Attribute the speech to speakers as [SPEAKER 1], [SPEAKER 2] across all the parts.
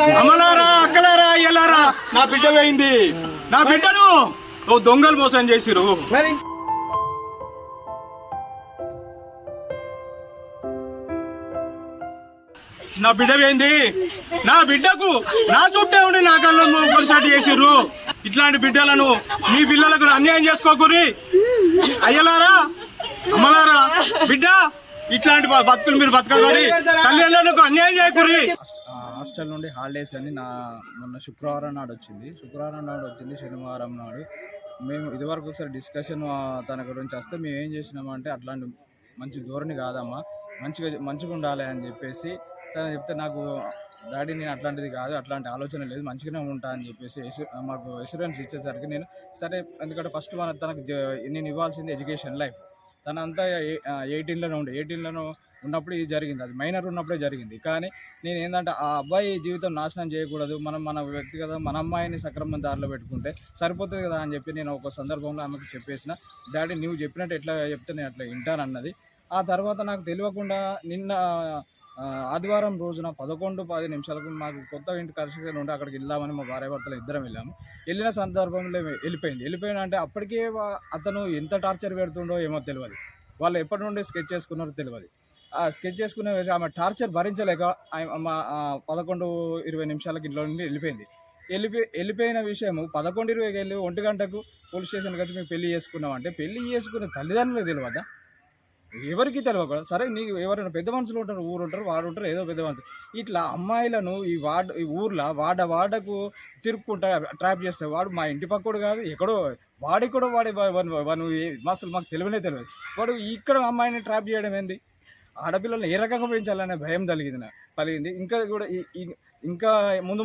[SPEAKER 1] అమ్మలారా, అక్కలారా, అయ్యలారా, నా బిడ్డ పోయింది. నా బిడ్డను ఓ దొంగలు మోసం చేసిరు. నా బిడ్డ పోయింది. నా బిడ్డకు నా చుట్టే ఉండి నా కళ్ళను పొలిసాటి చేసిర్రు. ఇట్లాంటి బిడ్డలను మీ పిల్లలకు అన్యాయం చేసుకోకూరి. అయ్యలారా, అమ్మలారా, బిడ్డ ఇట్లాంటి బతుకులు మీరు బతకగలి, తల్లిదండ్రులకు అన్యాయం చేయకూరి.
[SPEAKER 2] హాస్టల్ నుండి హాలిడేస్ అని మొన్న శుక్రవారం నాడు వచ్చింది. శనివారం నాడు మేము ఇదివరకు ఒకసారి డిస్కషన్ తన గురించి వస్తే మేము ఏం చేసినామంటే, అట్లాంటి మంచి ధోరణి కాదమ్మా, మంచిగా ఉండాలి అని చెప్పేసి తను చెప్తే, నాకు డాడీ నేను అట్లాంటిది కాదు, అట్లాంటి ఆలోచన లేదు, మంచిగానే ఉంటా అని చెప్పేసి మాకు అష్యూరెన్స్ ఇచ్చేసరికి నేను సరే, ఎందుకంటే ఫస్ట్ తనకు నేను ఇవ్వాల్సింది ఎడ్యుకేషన్ లైఫ్. తనంతా 18లోనే ఉండే, 18లో ఉన్నప్పుడు ఇది జరిగింది, అది మైనర్ ఉన్నప్పుడే జరిగింది. కానీ నేను ఏంటంటే ఆ అబ్బాయి జీవితం నాశనం చేయకూడదు, మన వ్యక్తిగత మన అమ్మాయిని సక్రమ దారిలో పెట్టుకుంటే సరిపోతుంది కదా అని చెప్పి నేను ఒక సందర్భంలో ఆమెకు చెప్పేసిన, డాడీ నువ్వు చెప్పినట్టు ఎట్లా చెప్తే నేను అట్లా వింటానన్నది. ఆ తర్వాత నాకు తెలియకుండా నిన్న ఆదివారం రోజున 11:10 మాకు కొత్త ఇంటి కన్స్ట్రక్షన్ ఉంటే అక్కడికి వెళ్దామని మా భార్య భర్తలు ఇద్దరం వెళ్ళాము. వెళ్ళిన సందర్భంలో వెళ్ళిపోయింది అంటే అప్పటికే అతను ఎంత టార్చర్ పెడుతుండో ఏమో తెలియదు. వాళ్ళు ఎప్పటి నుండి స్కెచ్ చేసుకున్నారో తెలియదు. ఆ స్కెచ్ చేసుకునే ఆమె టార్చర్ భరించలేక 11:20 ఇంట్లో నుండి వెళ్ళిపోయిన విషయము 11:20 వెళ్ళి 1 గంటకు పోలీస్ స్టేషన్కి వచ్చి మేము పెళ్లి చేసుకున్నామంటే, పెళ్లి చేసుకునే తల్లిదండ్రులకు తెలియదా? ఎవరికి తెలియకూడదు. సరే, నీకు ఎవరైనా పెద్ద మనుషులు ఉంటారు, వాడు ఉంటారు, ఏదో పెద్ద మనుషులు. ఇట్లా అమ్మాయిలను ఈ ఊర్లో వాడకు తిరుక్కుంటా ట్రాప్ చేస్తే, వాడు మా ఇంటి పక్కడు కాదు, ఎక్కడో వాడికి కూడా వాడు అసలు మాకు తెలియనే తెలియదు. వాడు ఇక్కడ అమ్మాయిని ట్రాప్ చేయడం ఏంది? ఆడపిల్లల్ని ఏ రకంగా పెంచాలనే భయం కలిగింది. ఇంకా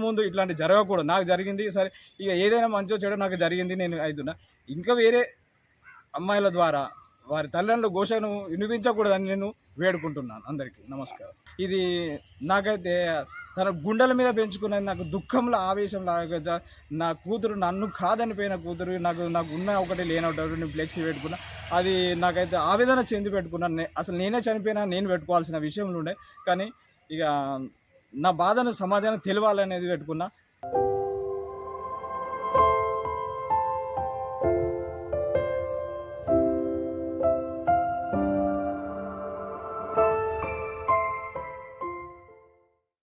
[SPEAKER 2] ముందు ఇట్లాంటి జరగకూడదు. నాకు జరిగింది, సరే ఇక ఏదైనా మంచో చెడో నాకు జరిగింది, నేను అవుతున్నా. ఇంకా వేరే అమ్మాయిల ద్వారా వారి తల్లిదండ్రుల ఘోషను వినిపించకూడదని నేను వేడుకుంటున్నాను. అందరికీ నమస్కారం. ఇది నాకైతే తన గుండెల మీద పెంచుకున్నది, నాకు దుఃఖంలో ఆవేశంలో నా కూతురు, నన్ను కాదని పోయిన కూతురు, నాకు ఉన్న ఒకటి లేనట్టు నేను ఫ్లెక్సీ పెట్టుకున్నా. అది నాకైతే ఆవేదన చెంది పెట్టుకున్నాను. అసలు నేనే చనిపోయినా నేను పెట్టుకోవాల్సిన విషయంలో ఉండే, కానీ ఇక నా బాధను సమాజానికి తెలియాలనేది పెట్టుకున్నా.